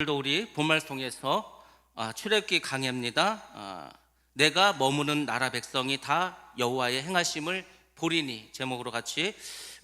오늘도 우리 본말 통해서 출애굽기 강해입니다. 내가 머무는 나라 백성이 다 여호와의 행하심을 보리니 제목으로 같이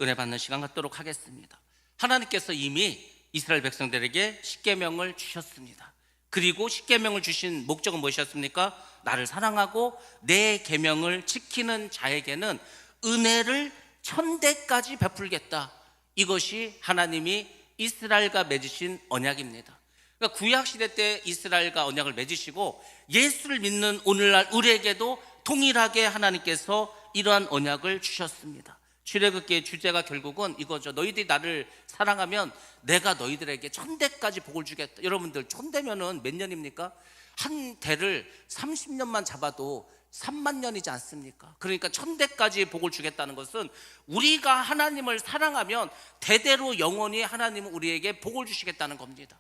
은혜 받는 시간 갖도록 하겠습니다. 하나님께서 이미 이스라엘 백성들에게 십계명을 주셨습니다. 그리고 십계명을 주신 목적은 무엇이었습니까? 나를 사랑하고 내 계명을 지키는 자에게는 은혜를 천대까지 베풀겠다. 이것이 하나님이 이스라엘과 맺으신 언약입니다. 그러니까 구약시대 때 이스라엘과 언약을 맺으시고 예수를 믿는 오늘날 우리에게도 동일하게 하나님께서 이러한 언약을 주셨습니다. 출애굽기의 주제가 결국은 이거죠. 너희들이 나를 사랑하면 내가 너희들에게 천대까지 복을 주겠다. 여러분들 천대면은 몇 년입니까? 한 대를 30년만 잡아도 3만 년이지 않습니까? 그러니까 천대까지 복을 주겠다는 것은 우리가 하나님을 사랑하면 대대로 영원히 하나님은 우리에게 복을 주시겠다는 겁니다.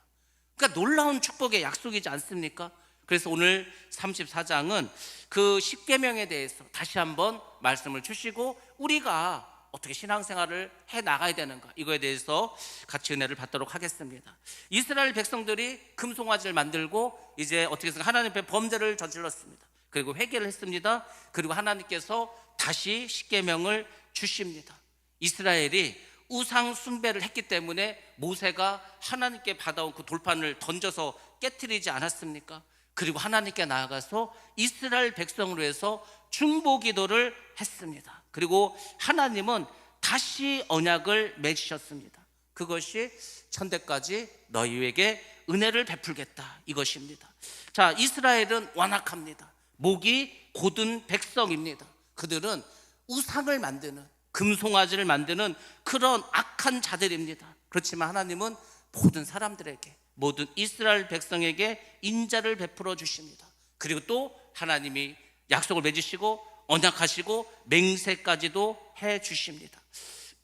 그러니까 놀라운 축복의 약속이지 않습니까? 그래서 오늘 34장은 그 십계명에 대해서 다시 한번 말씀을 주시고 우리가 어떻게 신앙생활을 해 나가야 되는가, 이거에 대해서 같이 은혜를 받도록 하겠습니다. 이스라엘 백성들이 금송아지를 만들고 이제 어떻게 해서 하나님 앞에 범죄를 저질렀습니다. 그리고 회개를 했습니다. 그리고 하나님께서 다시 십계명을 주십니다. 이스라엘이 우상 숭배를 했기 때문에 모세가 하나님께 받아온 그 돌판을 던져서 깨트리지 않았습니까? 그리고 하나님께 나아가서 이스라엘 백성으로 해서 중보 기도를 했습니다. 그리고 하나님은 다시 언약을 맺으셨습니다. 그것이 천대까지 너희에게 은혜를 베풀겠다, 이것입니다. 자, 이스라엘은 완악합니다. 목이 곧은 백성입니다. 그들은 우상을 만드는, 금송아지를 만드는 그런 악한 자들입니다. 그렇지만 하나님은 모든 사람들에게, 모든 이스라엘 백성에게 인자를 베풀어 주십니다. 그리고 또 하나님이 약속을 맺으시고 언약하시고 맹세까지도 해 주십니다.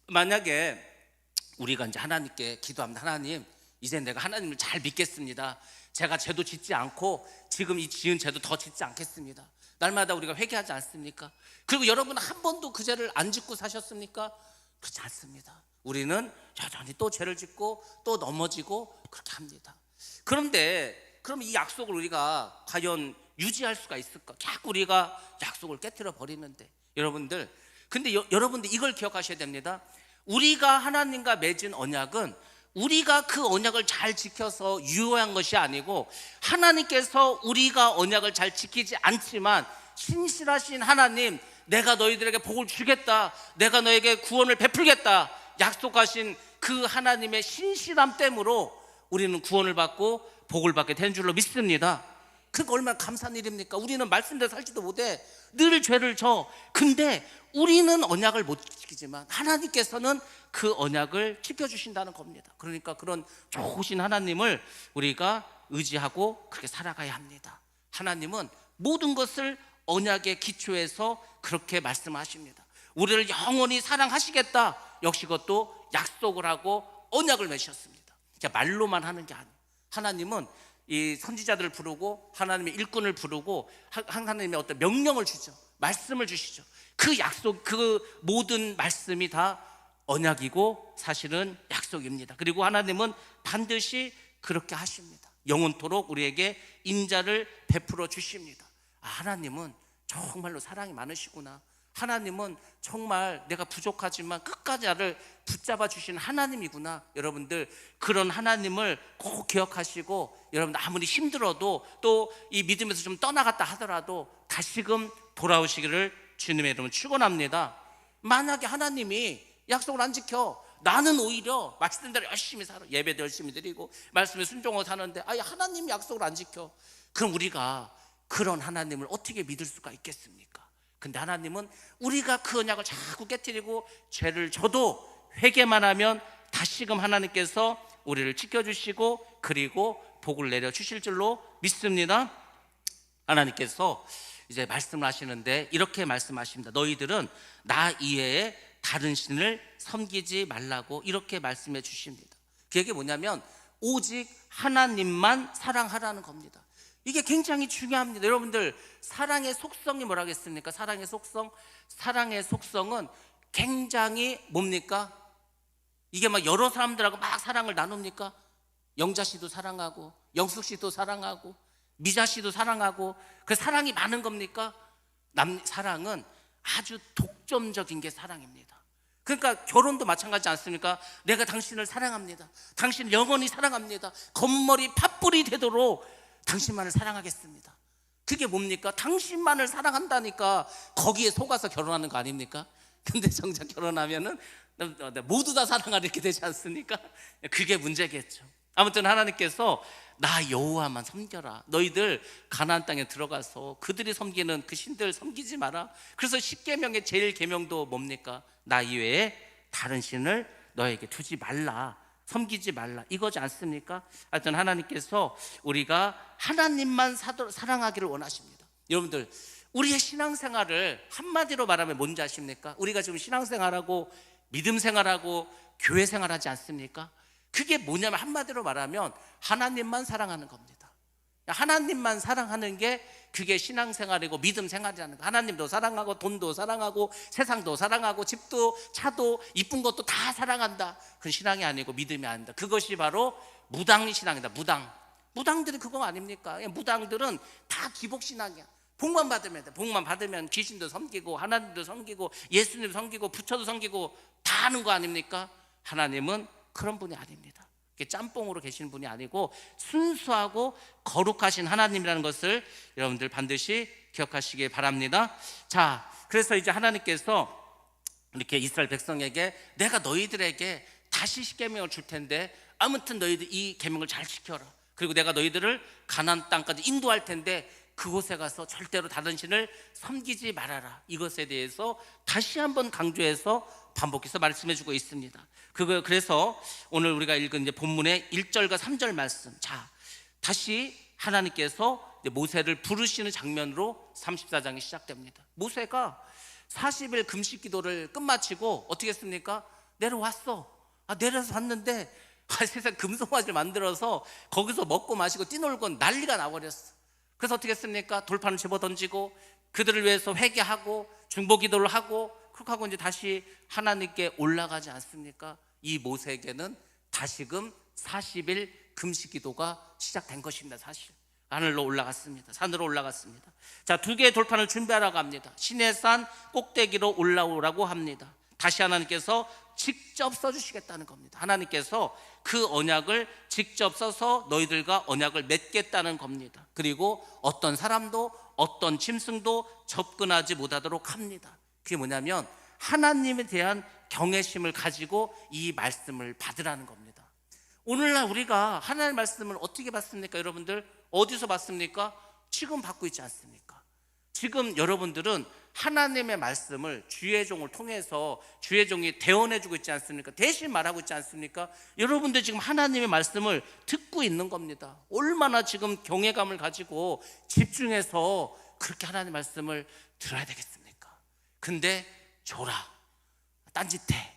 만약에 우리가 이제 하나님께 기도합니다. 하나님, 이제 내가 하나님을 잘 믿겠습니다. 제가 죄도 짓지 않고 지금 이 지은 죄도 더 짓지 않겠습니다. 날마다 우리가 회개하지 않습니까? 그리고 여러분은 한 번도 그 죄를 안 짓고 사셨습니까? 그렇지 않습니다. 우리는 여전히 또 죄를 짓고 또 넘어지고 그렇게 합니다. 그런데 그럼 이 약속을 우리가 과연 유지할 수가 있을까? 자꾸 우리가 약속을 깨트려 버리는데, 여러분들, 근데 여러분들 이걸 기억하셔야 됩니다. 우리가 하나님과 맺은 언약은 우리가 그 언약을 잘 지켜서 유효한 것이 아니고 하나님께서 우리가 언약을 잘 지키지 않지만 신실하신 하나님, 내가 너희들에게 복을 주겠다, 내가 너에게 구원을 베풀겠다 약속하신 그 하나님의 신실함 때문에 우리는 구원을 받고 복을 받게 된 줄로 믿습니다. 그러니까 얼마나 감사한 일입니까? 우리는 말씀대로 살지도 못해 늘 죄를 져. 근데 우리는 언약을 못 지키지만 하나님께서는 그 언약을 지켜주신다는 겁니다. 그러니까 그런 좋으신 하나님을 우리가 의지하고 그렇게 살아가야 합니다. 하나님은 모든 것을 언약의 기초에서 그렇게 말씀하십니다. 우리를 영원히 사랑하시겠다, 역시 그것도 약속을 하고 언약을 맺으셨습니다. 말로만 하는 게 아니에요. 하나님은 이 선지자들을 부르고 하나님의 일꾼을 부르고 하나님의 어떤 명령을 주죠. 말씀을 주시죠. 그 약속, 그 모든 말씀이 다 언약이고 사실은 약속입니다. 그리고 하나님은 반드시 그렇게 하십니다. 영원토록 우리에게 인자를 베풀어 주십니다. 하나님은 정말로 사랑이 많으시구나. 하나님은 정말 내가 부족하지만 끝까지 나를 붙잡아 주신 하나님이구나. 여러분들, 그런 하나님을 꼭 기억하시고, 여러분 아무리 힘들어도 또 이 믿음에서 좀 떠나갔다 하더라도 다시금 돌아오시기를 주님의 이름으로 축원합니다. 만약에 하나님이 약속을 안 지켜, 나는 오히려 마치는 대로 열심히 살아, 예배도 열심히 드리고 말씀에 순종하고 사는데 하나님이 약속을 안 지켜, 그럼 우리가 그런 하나님을 어떻게 믿을 수가 있겠습니까? 근데 하나님은 우리가 그 언약을 자꾸 깨트리고 죄를 져도 회개만 하면 다시금 하나님께서 우리를 지켜주시고 그리고 복을 내려주실 줄로 믿습니다. 하나님께서 이제 말씀을 하시는데 이렇게 말씀하십니다. 너희들은 나 이외에 다른 신을 섬기지 말라고 이렇게 말씀해 주십니다. 그게 뭐냐면 오직 하나님만 사랑하라는 겁니다. 이게 굉장히 중요합니다. 여러분들, 사랑의 속성이 뭐라겠습니까? 사랑의 속성? 사랑의 속성은 굉장히 뭡니까? 이게 막 여러 사람들하고 막 사랑을 나눕니까? 영자 씨도 사랑하고 영숙 씨도 사랑하고 미자 씨도 사랑하고 그 사랑이 많은 겁니까? 사랑은 아주 독점적인 게 사랑입니다. 그러니까 결혼도 마찬가지 않습니까? 내가 당신을 사랑합니다. 당신을 영원히 사랑합니다. 겉머리 팥불이 되도록 당신만을 사랑하겠습니다. 그게 뭡니까? 당신만을 사랑한다니까 거기에 속아서 결혼하는 거 아닙니까? 근데 정작 결혼하면은 모두 다 사랑하라 이렇게 되지 않습니까? 그게 문제겠죠. 아무튼 하나님께서 나 여호와만 섬겨라. 너희들 가나안 땅에 들어가서 그들이 섬기는 그 신들 섬기지 마라. 그래서 10계명의 제일 계명도 뭡니까? 나 이외에 다른 신을 너에게 두지 말라, 섬기지 말라, 이거지 않습니까? 하여튼 하나님께서 우리가 하나님만 사랑하기를 원하십니다. 여러분들 우리의 신앙생활을 한마디로 말하면 뭔지 아십니까? 우리가 지금 신앙생활하고 믿음 생활하고 교회 생활하지 않습니까? 그게 뭐냐면 한마디로 말하면 하나님만 사랑하는 겁니다. 하나님만 사랑하는 게 그게 신앙생활이고 믿음 생활이라는 거. 하나님도 사랑하고 돈도 사랑하고 세상도 사랑하고 집도 차도 이쁜 것도 다 사랑한다. 그건 신앙이 아니고 믿음이 아니다. 그것이 바로 무당 신앙이다. 무당들이 그거 아닙니까? 무당들은 다 기복신앙이야. 복만 받으면 돼. 복만 받으면 귀신도 섬기고 하나님도 섬기고 예수님도 섬기고 부처도 섬기고 다 하는 거 아닙니까? 하나님은 그런 분이 아닙니다. 짬뽕으로 계신 분이 아니고 순수하고 거룩하신 하나님이라는 것을 여러분들 반드시 기억하시기 바랍니다. 자, 그래서 이제 하나님께서 이렇게 이스라엘 백성에게 내가 너희들에게 다시 십계명을 줄 텐데 아무튼 너희들 이 계명을 잘 지켜라. 그리고 내가 너희들을 가나안 땅까지 인도할 텐데 그곳에 가서 절대로 다른 신을 섬기지 말아라. 이것에 대해서 다시 한번 강조해서 반복해서 말씀해 주고 있습니다. 그래서 오늘 우리가 읽은 이제 본문의 1절과 3절 말씀. 자, 다시 하나님께서 모세를 부르시는 장면으로 34장이 시작됩니다. 모세가 40일 금식 기도를 끝마치고 어떻게 했습니까? 내려왔어. 내려서 왔는데 세상 금송아지를 만들어서 거기서 먹고 마시고 뛰놀고 난리가 나버렸어. 그래서 어떻게 했습니까? 돌판을 집어 던지고 그들을 위해서 회개하고 중보 기도를 하고 그렇게 하고 이제 다시 하나님께 올라가지 않습니까? 이 모세에게는 다시금 40일 금식 기도가 시작된 것입니다. 사실 하늘로 올라갔습니다. 산으로 올라갔습니다. 자, 2개의 돌판을 준비하라고 합니다. 시내산 꼭대기로 올라오라고 합니다. 다시 하나님께서 직접 써주시겠다는 겁니다. 하나님께서 그 언약을 직접 써서 너희들과 언약을 맺겠다는 겁니다. 그리고 어떤 사람도 어떤 짐승도 접근하지 못하도록 합니다. 그게 뭐냐면 하나님에 대한 경외심을 가지고 이 말씀을 받으라는 겁니다. 오늘날 우리가 하나님의 말씀을 어떻게 받습니까? 여러분들 어디서 받습니까? 지금 받고 있지 않습니까? 지금 여러분들은 하나님의 말씀을 주의 종을 통해서 주의 종이 대언해주고 있지 않습니까? 대신 말하고 있지 않습니까? 여러분들 지금 하나님의 말씀을 듣고 있는 겁니다. 얼마나 지금 경외감을 가지고 집중해서 그렇게 하나님의 말씀을 들어야 되겠습니까? 근데 줘라, 딴짓해,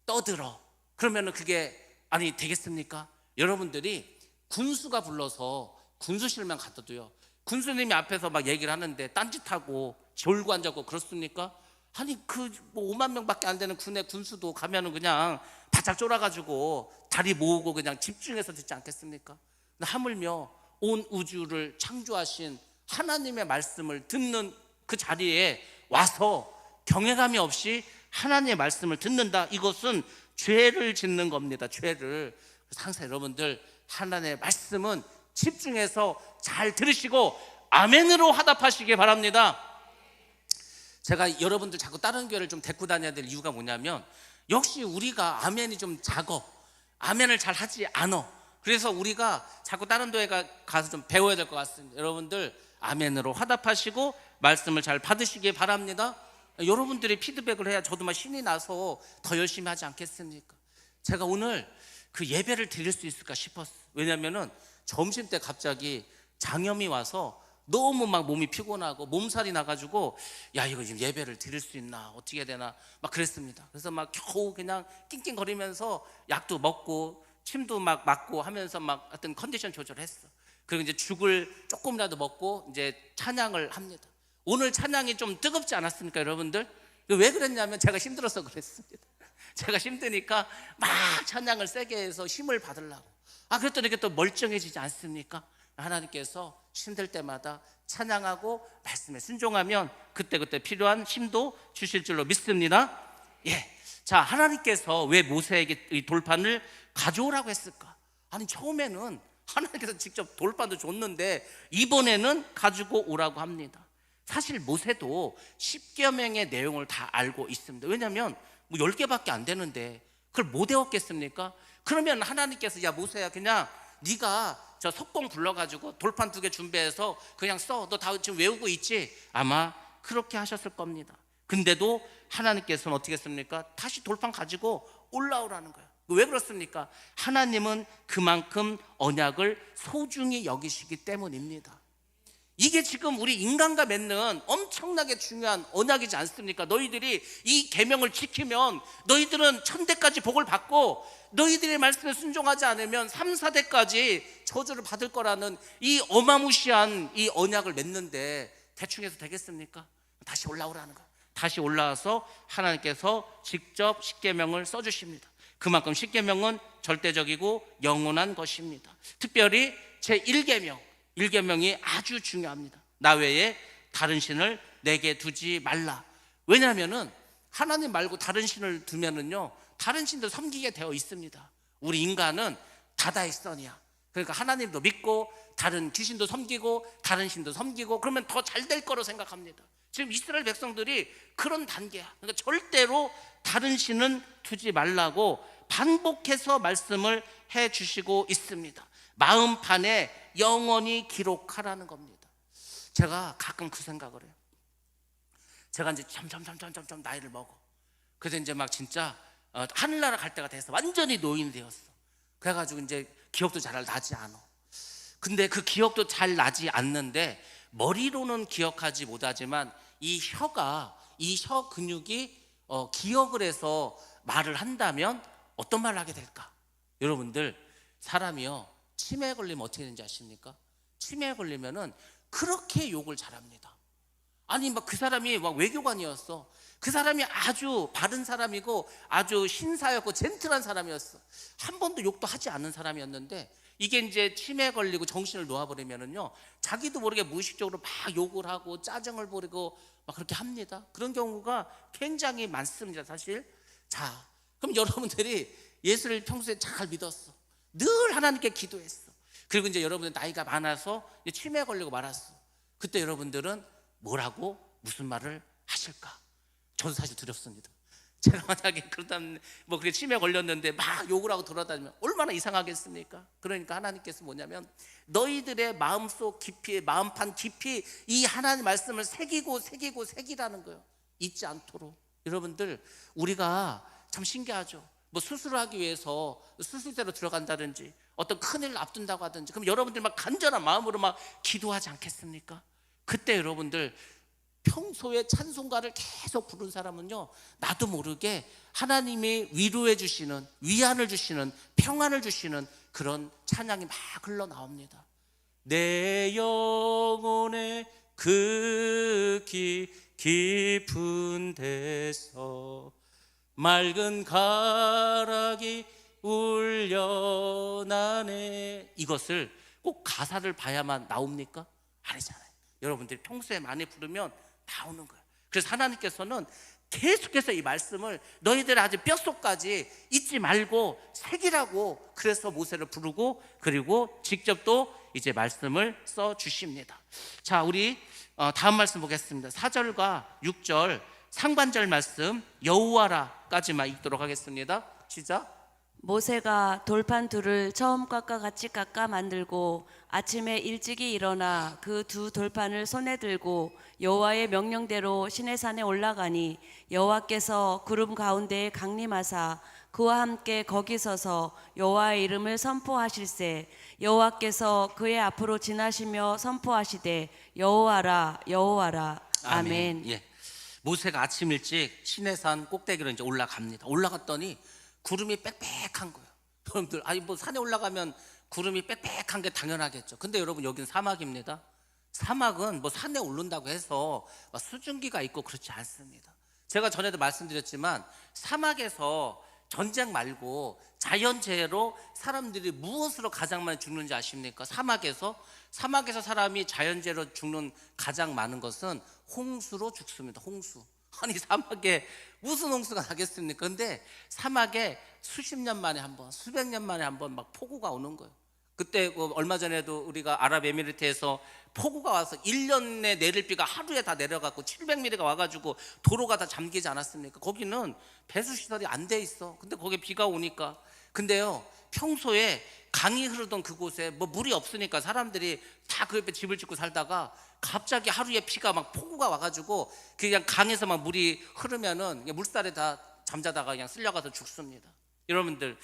떠들어, 그러면은 그게 아니 되겠습니까? 여러분들이 군수가 불러서 군수실만 가둬도요, 군수님이 앞에서 막 얘기를 하는데 딴짓하고 졸고 앉았고 그렇습니까? 아니 뭐 5만 명밖에 안 되는 군의 군수도 가면은 그냥 바짝 쫄아가지고 다리 모으고 그냥 집중해서 듣지 않겠습니까? 하물며 온 우주를 창조하신 하나님의 말씀을 듣는 그 자리에 와서 경외감이 없이 하나님의 말씀을 듣는다. 이것은 죄를 짓는 겁니다. 죄를. 그래서 항상 여러분들 하나님의 말씀은 집중해서 잘 들으시고 아멘으로 화답하시기 바랍니다. 제가 여러분들 자꾸 다른 교회를 좀 데리고 다녀야 될 이유가 뭐냐면 역시 우리가 아멘이 좀 작어. 아멘을 잘 하지 않아. 그래서 우리가 자꾸 다른 교회 가서 좀 배워야 될 것 같습니다. 여러분들 아멘으로 화답하시고 말씀을 잘 받으시기 바랍니다. 여러분들이 피드백을 해야 저도 막 신이 나서 더 열심히 하지 않겠습니까? 제가 오늘 그 예배를 드릴 수 있을까 싶었어요. 왜냐면은 점심 때 갑자기 장염이 와서 너무 막 몸이 피곤하고 몸살이 나가지고 야, 이거 지금 예배를 드릴 수 있나, 어떻게 해야 되나 막 그랬습니다. 그래서 막 겨우 그냥 낑낑거리면서 약도 먹고 침도 막 맞고 하면서 막 하여튼 컨디션 조절했어. 그리고 이제 죽을 조금이라도 먹고 이제 찬양을 합니다. 오늘 찬양이 좀 뜨겁지 않았습니까, 여러분들? 왜 그랬냐면 제가 힘들어서 그랬습니다. 제가 힘드니까 막 찬양을 세게 해서 힘을 받으려고. 그랬더니 이게 또 멀쩡해지지 않습니까? 하나님께서 힘들 때마다 찬양하고 말씀에 순종하면 그때그때 필요한 힘도 주실 줄로 믿습니다. 자, 하나님께서 왜 모세에게 이 돌판을 가져오라고 했을까? 아니, 처음에는 하나님께서 직접 돌판도 줬는데 이번에는 가지고 오라고 합니다. 사실 모세도 10계명의 내용을 다 알고 있습니다. 왜냐하면 뭐 10개밖에 안 되는데 그걸 못 외웠겠습니까? 그러면 하나님께서 야 모세야, 그냥 네가 저 석공 불러가지고 돌판 2개 준비해서 그냥 써. 너 다 지금 외우고 있지? 아마 그렇게 하셨을 겁니다. 근데도 하나님께서는 어떻게 했습니까? 다시 돌판 가지고 올라오라는 거예요. 왜 그렇습니까? 하나님은 그만큼 언약을 소중히 여기시기 때문입니다. 이게 지금 우리 인간과 맺는 엄청나게 중요한 언약이지 않습니까? 너희들이 이 계명을 지키면 너희들은 천대까지 복을 받고, 너희들의 말씀에 순종하지 않으면 3, 4대까지 저주를 받을 거라는 이 어마무시한 이 언약을 맺는데 대충 해서 되겠습니까? 다시 올라오라는 거예요. 다시 올라와서 하나님께서 직접 십계명을 써주십니다. 그만큼 십계명은 절대적이고 영원한 것입니다. 특별히 제1계명, 1계명이 아주 중요합니다. 나 외에 다른 신을 내게 두지 말라. 왜냐하면은 하나님 말고 다른 신을 두면은요, 다른 신도 섬기게 되어 있습니다. 우리 인간은 다다익선이야. 그러니까 하나님도 믿고 다른 귀신도 섬기고 다른 신도 섬기고, 그러면 더 잘 될 거로 생각합니다. 지금 이스라엘 백성들이 그런 단계야. 그러니까 절대로 다른 신은 두지 말라고 반복해서 말씀을 해 주시고 있습니다. 마음판에 영원히 기록하라는 겁니다. 제가 가끔 그 생각을 해요. 제가 이제 점점 나이를 먹어. 그래서 이제 막 진짜 하늘나라 갈 때가 돼서 완전히 노인이 되었어. 그래가지고 이제 기억도 잘 나지 않아. 근데 그 기억도 잘 나지 않는데 머리로는 기억하지 못하지만 이 혀 근육이 기억을 해서 말을 한다면 어떤 말을 하게 될까? 여러분들, 사람이요 치매에 걸리면 어떻게 되는지 아십니까? 치매에 걸리면은 그렇게 욕을 잘합니다. 아니 막 그 사람이 막 외교관이었어. 그 사람이 아주 바른 사람이고 아주 신사였고 젠틀한 사람이었어. 한 번도 욕도 하지 않는 사람이었는데 이게 이제 치매에 걸리고 정신을 놓아버리면은요, 자기도 모르게 무의식적으로 막 욕을 하고 짜증을 부리고 막 그렇게 합니다. 그런 경우가 굉장히 많습니다, 사실. 자, 그럼 여러분들이 예수를 평소에 잘 믿었어. 늘 하나님께 기도했어. 그리고 이제 여러분들 나이가 많아서 치매에 걸리고 말았어. 그때 여러분들은 뭐라고 무슨 말을 하실까? 저도 사실 두렵습니다. 제가 만약에 그러다면 뭐 그게 치매에 걸렸는데 막 욕을 하고 돌아다니면 얼마나 이상하겠습니까? 그러니까 하나님께서 뭐냐면 너희들의 마음속 깊이, 마음판 깊이 이 하나님 말씀을 새기라는 거예요. 잊지 않도록. 여러분들, 우리가 참 신기하죠. 뭐 수술을 하기 위해서 수술대로 들어간다든지 어떤 큰일을 앞둔다고 하든지, 그럼 여러분들 막 간절한 마음으로 막 기도하지 않겠습니까? 그때 여러분들 평소에 찬송가를 계속 부른 사람은요, 나도 모르게 하나님이 위로해 주시는, 위안을 주시는, 평안을 주시는 그런 찬양이 막 흘러나옵니다. 내 영혼의 그 깊은 데서 맑은 가락이 울려나네. 이것을 꼭 가사를 봐야만 나옵니까? 아니잖아요. 여러분들이 평소에 많이 부르면 나오는 거예요. 그래서 하나님께서는 계속해서 이 말씀을 너희들 아주 뼛속까지 잊지 말고 새기라고, 그래서 모세를 부르고 그리고 직접 또 이제 말씀을 써 주십니다. 자, 우리 다음 말씀 보겠습니다. 4절과 6절 상반절 말씀 여호와라까지만 읽도록 하겠습니다. 시작. 모세가 돌판 둘을 처음과 같이 깎아 만들고 아침에 일찍이 일어나 그 두 돌판을 손에 들고 여호와의 명령대로 시내산에 올라가니 여호와께서 구름 가운데에 강림하사 그와 함께 거기 서서 여호와의 이름을 선포하실세 여호와께서 그의 앞으로 지나시며 선포하시되 여호와라 여호와라. 아멘. 예. 모세가 아침 일찍 시내산 꼭대기로 이제 올라갑니다. 올라갔더니 구름이 빽빽한 거예요. 여러분들, 아니 뭐 산에 올라가면 구름이 빽빽한 게 당연하겠죠. 근데 여러분, 여긴 사막입니다. 사막은 뭐 산에 오른다고 해서 수증기가 있고 그렇지 않습니다. 제가 전에도 말씀드렸지만 사막에서 전쟁 말고 자연재해로 사람들이 무엇으로 가장 많이 죽는지 아십니까? 사막에서 사람이 자연재해로 죽는 가장 많은 것은 홍수로 죽습니다. 홍수. 아니 사막에 무슨 홍수가 나겠습니까? 근데 사막에 수십 년 만에 한 번, 수백 년 만에 한 번 막 폭우가 오는 거예요. 그때 얼마 전에도 우리가 아랍에미리트에서 폭우가 와서 1년에 내릴 비가 하루에 다 내려갖고 700mm가 와가지고 도로가 다 잠기지 않았습니까? 거기는 배수시설이 안 돼 있어. 근데 거기에 비가 오니까. 근데요, 평소에 강이 흐르던 그곳에 뭐 물이 없으니까 사람들이 다 그 옆에 집을 짓고 살다가 갑자기 하루에 비가 막 폭우가 와가지고 그냥 강에서 막 물이 흐르면은 그냥 물살에 다 잠자다가 그냥 쓸려가서 죽습니다. 여러분들,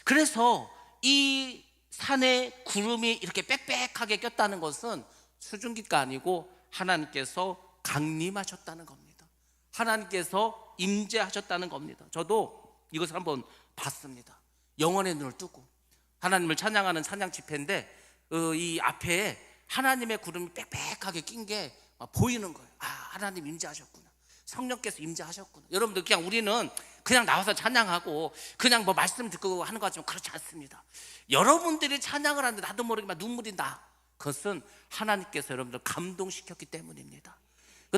그래서 이 산에 구름이 이렇게 빽빽하게 꼈다는 것은 수증기가 아니고 하나님께서 강림하셨다는 겁니다. 하나님께서 임재하셨다는 겁니다. 저도 이것을 한번 봤습니다. 영혼의 눈을 뜨고 하나님을 찬양하는 찬양 집회인데 이 앞에 하나님의 구름이 빽빽하게 낀 게 보이는 거예요. 아, 하나님 임재하셨구나. 성령께서 임재하셨구나. 여러분들, 그냥 우리는 그냥 나와서 찬양하고 그냥 뭐 말씀 듣고 하는 것 같지만 그렇지 않습니다. 여러분들이 찬양을 하는데 나도 모르게 막 눈물이 나. 그것은 하나님께서 여러분들 감동시켰기 때문입니다.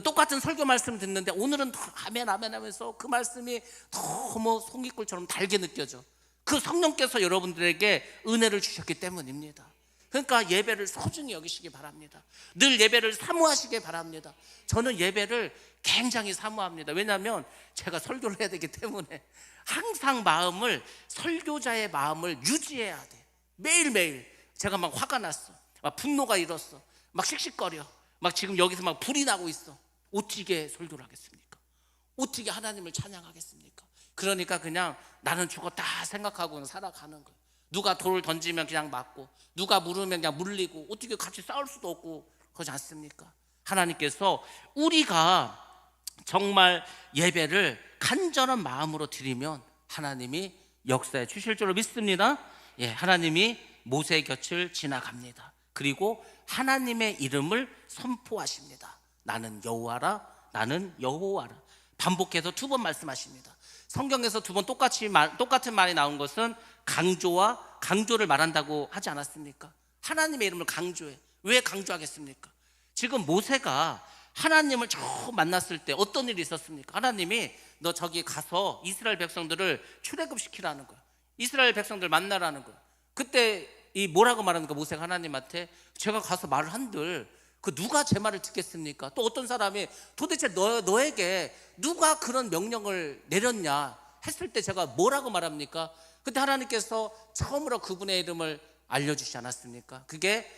똑같은 설교 말씀 듣는데 오늘은 아멘 아멘 하면서 그 말씀이 너무 송이꿀처럼 달게 느껴져. 그 성령께서 여러분들에게 은혜를 주셨기 때문입니다. 그러니까 예배를 소중히 여기시기 바랍니다. 늘 예배를 사모하시기 바랍니다. 저는 예배를 굉장히 사모합니다. 왜냐하면 제가 설교를 해야 되기 때문에 항상 설교자의 마음을 유지해야 돼. 매일매일 제가 막 화가 났어, 막 분노가 일었어, 막 씩씩거려, 막 지금 여기서 막 불이 나고 있어. 어떻게 설교를 하겠습니까? 어떻게 하나님을 찬양하겠습니까? 그러니까 그냥 나는 죽었다 생각하고 살아가는 거예요. 누가 돌을 던지면 그냥 맞고, 누가 물으면 그냥 물리고, 어떻게 같이 싸울 수도 없고 그러지 않습니까? 하나님께서 우리가 정말 예배를 간절한 마음으로 드리면 하나님이 역사해 주실 줄로 믿습니다. 예, 하나님이 모세의 곁을 지나갑니다. 그리고 하나님의 이름을 선포하십니다. 나는 여호와라, 나는 여호와라. 반복해서 2번 말씀하십니다. 성경에서 2번 똑같은 말이 나온 것은 강조를 말한다고 하지 않았습니까? 하나님의 이름을 강조해. 왜 강조하겠습니까? 지금 모세가 하나님을 처음 만났을 때 어떤 일이 있었습니까? 하나님이 너 저기 가서 이스라엘 백성들을 출애굽시키라는 거야. 이스라엘 백성들 만나라는 거야. 그때 이 뭐라고 말하는 거야? 모세가 하나님한테 제가 가서 말을 한들 그 누가 제 말을 듣겠습니까? 또 어떤 사람이 도대체 너에게 누가 그런 명령을 내렸냐 했을 때 제가 뭐라고 말합니까? 그때 하나님께서 처음으로 그분의 이름을 알려주시지 않았습니까? 그게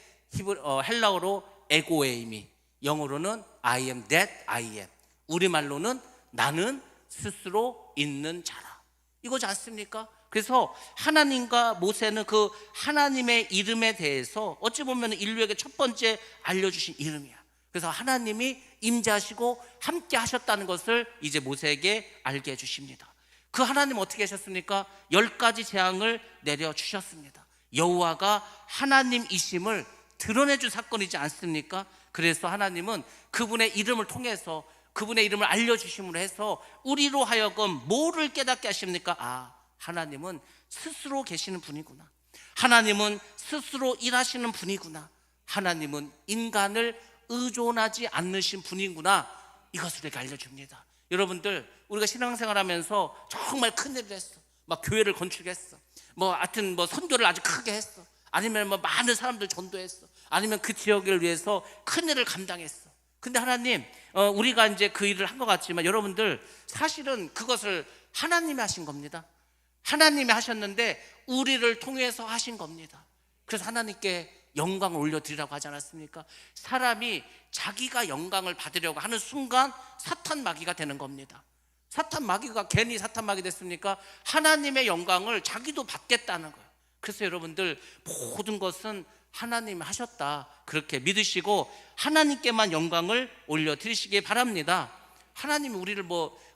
헬라어로 에고에이미, 영어로는 I am that I am, 우리말로는 나는 스스로 있는 자라, 이거지 않습니까? 그래서 하나님과 모세는 그 하나님의 이름에 대해서 어찌 보면 인류에게 첫 번째 알려주신 이름이야. 그래서 하나님이 임재하시고 함께 하셨다는 것을 이제 모세에게 알게 해주십니다. 그 하나님 어떻게 하셨습니까? 10가지 재앙을 내려주셨습니다. 여호와가 하나님이심을 드러내준 사건이지 않습니까? 그래서 하나님은 그분의 이름을 통해서 그분의 이름을 알려주심으로 해서 우리로 하여금 뭐를 깨닫게 하십니까? 아, 하나님은 스스로 계시는 분이구나. 하나님은 스스로 일하시는 분이구나. 하나님은 인간을 의존하지 않으신 분이구나. 이것을 이렇게 알려줍니다. 여러분들, 우리가 신앙생활하면서 정말 큰일을 했어. 막 교회를 건축했어. 하여튼 선교를 아주 크게 했어. 아니면 많은 사람들 전도했어. 아니면 그 지역을 위해서 큰일을 감당했어. 근데 하나님, 우리가 이제 그 일을 한 것 같지만 여러분들, 사실은 그것을 하나님이 하신 겁니다. 하나님이 하셨는데 우리를 통해서 하신 겁니다. 그래서 하나님께 영광을 올려드리라고 하지 않았습니까? 사람이 자기가 영광을 받으려고 하는 순간 사탄 마귀가 되는 겁니다. 사탄 마귀가 괜히 사탄 마귀 됐습니까? 하나님의 영광을 자기도 받겠다는 거예요. 그래서 여러분들, 모든 것은 하나님이 하셨다, 그렇게 믿으시고 하나님께만 영광을 올려드리시기 바랍니다. 하나님이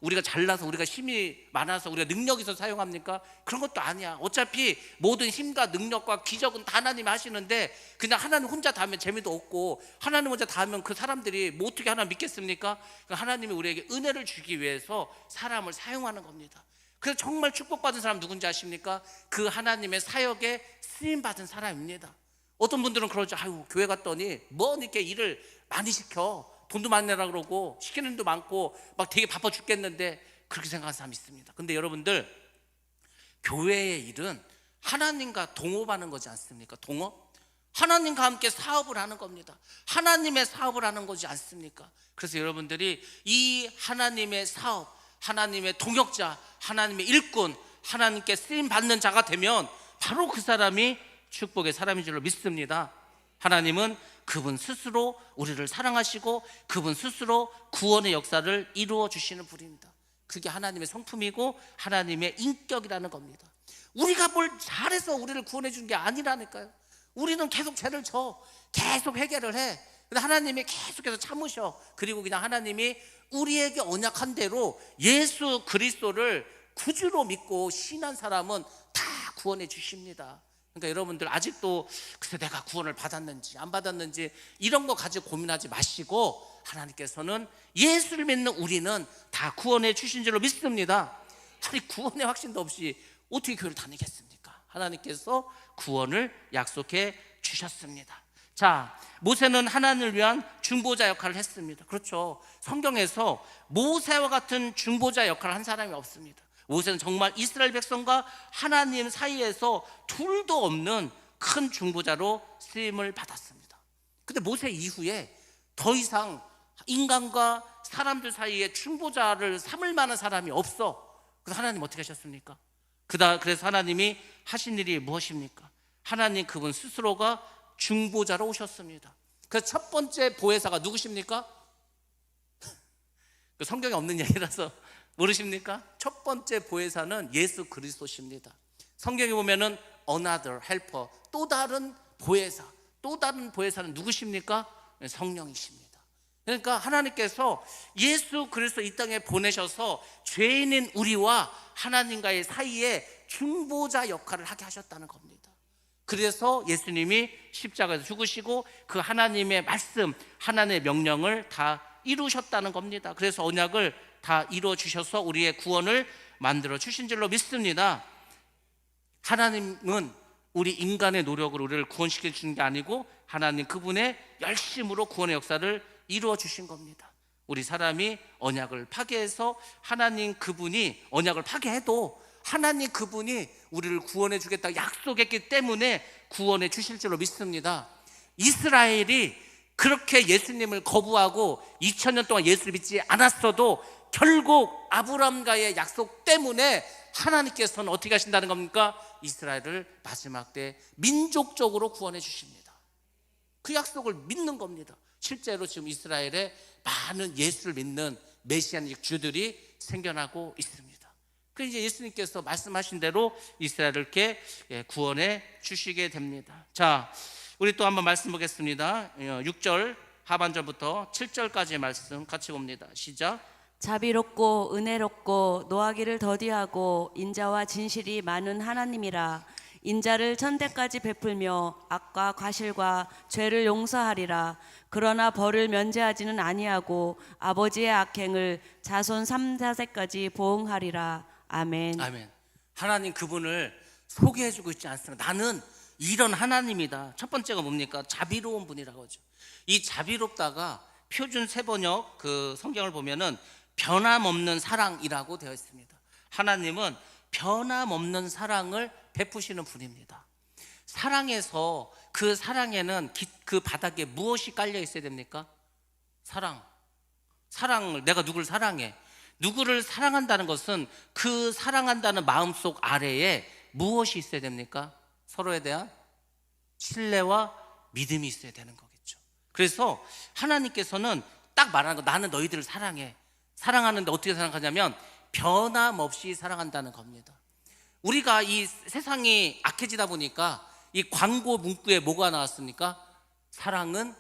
우리가 잘나서, 우리가 힘이 많아서, 우리가 능력이 있어서 사용합니까? 그런 것도 아니야. 어차피 모든 힘과 능력과 기적은 다 하나님이 하시는데 그냥 하나님 혼자 다 하면 재미도 없고, 하나님 혼자 다 하면 그 사람들이 어떻게 하나 믿겠습니까? 하나님이 우리에게 은혜를 주기 위해서 사람을 사용하는 겁니다. 그래서 정말 축복받은 사람 누군지 아십니까? 그 하나님의 사역에 쓰임받은 사람입니다. 어떤 분들은 그러죠. 아유, 교회 갔더니 뭐 이렇게 일을 많이 시켜, 돈도 많이 내라 그러고 시키는 일도 많고 막 되게 바빠 죽겠는데, 그렇게 생각하는 사람이 있습니다. 근데 여러분들, 교회의 일은 하나님과 동업하는 거지 않습니까? 동업? 하나님과 함께 사업을 하는 겁니다. 하나님의 사업을 하는 거지 않습니까? 그래서 여러분들이 이 하나님의 사업, 하나님의 동역자, 하나님의 일꾼, 하나님께 쓰임받는 자가 되면 바로 그 사람이 축복의 사람인 줄로 믿습니다. 하나님은 그분 스스로 우리를 사랑하시고 그분 스스로 구원의 역사를 이루어 주시는 분입니다. 그게 하나님의 성품이고 하나님의 인격이라는 겁니다. 우리가 뭘 잘해서 우리를 구원해 준 게 아니라니까요. 우리는 계속 죄를 져, 계속 회개를 해. 근데 하나님이 계속해서 참으셔. 그리고 그냥 하나님이 우리에게 언약한 대로 예수 그리스도를 구주로 믿고 신한 사람은 다 구원해 주십니다. 그러니까 여러분들, 아직도 글쎄 내가 구원을 받았는지 안 받았는지 이런 거 가지고 고민하지 마시고, 하나님께서는 예수를 믿는 우리는 다 구원해 주신 줄로 믿습니다. 아니, 구원의 확신도 없이 어떻게 교회를 다니겠습니까? 하나님께서 구원을 약속해 주셨습니다. 자, 모세는 하나님을 위한 중보자 역할을 했습니다. 그렇죠. 성경에서 모세와 같은 중보자 역할을 한 사람이 없습니다. 모세는 정말 이스라엘 백성과 하나님 사이에서 둘도 없는 큰 중보자로 쓰임을 받았습니다. 근데 모세 이후에 더 이상 인간과 사람들 사이에 중보자를 삼을 만한 사람이 없어. 그래서 하나님 어떻게 하셨습니까? 그래서 하나님이 하신 일이 무엇입니까? 하나님 그분 스스로가 중보자로 오셨습니다. 그래서 첫 번째 보혜사가 누구십니까? 성경에 없는 얘기라서 모르십니까? 첫 번째 보혜사는 예수 그리스도십니다. 성경에 보면은 another helper, 또 다른 보혜사, 또 다른 보혜사는 누구십니까? 성령이십니다. 그러니까 하나님께서 예수 그리스도 이 땅에 보내셔서 죄인인 우리와 하나님과의 사이에 중보자 역할을 하게 하셨다는 겁니다. 그래서 예수님이 십자가에서 죽으시고 그 하나님의 말씀, 하나님의 명령을 다 이루셨다는 겁니다. 그래서 언약을 다 이루어 주셔서 우리의 구원을 만들어 주신 줄로 믿습니다. 하나님은 우리 인간의 노력으로 우리를 구원시켜 주는 게 아니고 하나님 그분의 열심으로 구원의 역사를 이루어 주신 겁니다. 우리 사람이 언약을 파괴해서 하나님 그분이 언약을 파괴해도 하나님 그분이 우리를 구원해 주겠다고 약속했기 때문에 구원해 주실 줄로 믿습니다. 이스라엘이 그렇게 예수님을 거부하고 2000년 동안 예수를 믿지 않았어도 결국 아브라함과의 약속 때문에 하나님께서는 어떻게 하신다는 겁니까? 이스라엘을 마지막 때 민족적으로 구원해 주십니다. 그 약속을 믿는 겁니다. 실제로 지금 이스라엘에 많은 예수를 믿는 메시아닉 주들이 생겨나고 있습니다. 그래서 이제 예수님께서 말씀하신 대로 이스라엘을 이렇게 구원해 주시게 됩니다. 자, 우리 또 한번 말씀 보겠습니다. 6절 하반절부터 7절까지의 말씀 같이 봅니다. 시작. 자비롭고 은혜롭고 노하기를 더디하고 인자와 진실이 많은 하나님이라. 인자를 천대까지 베풀며 악과 과실과 죄를 용서하리라. 그러나 벌을 면제하지는 아니하고 아버지의 악행을 자손 3, 4세까지 보응하리라. 아멘. 아멘. 하나님 그분을 소개해주고 있지 않습니다. 나는 이런 하나님이다. 첫 번째가 뭡니까? 자비로운 분이라고 하죠. 이 자비롭다가 표준 세번역 그 성경을 보면은 변함없는 사랑이라고 되어 있습니다. 하나님은 변함없는 사랑을 베푸시는 분입니다. 사랑에서 그 사랑에는 그 바닥에 무엇이 깔려 있어야 됩니까? 사랑을, 내가 누구를 사랑해, 누구를 사랑한다는 것은 그 사랑한다는 마음속 아래에 무엇이 있어야 됩니까? 서로에 대한 신뢰와 믿음이 있어야 되는 거겠죠. 그래서 하나님께서는 딱 말하는 거, 나는 너희들을 사랑해. 사랑하는데 어떻게 사랑하냐면 변함없이 사랑한다는 겁니다. 우리가 이 세상이 악해지다 보니까 이 광고 문구에 뭐가 나왔습니까? 사랑은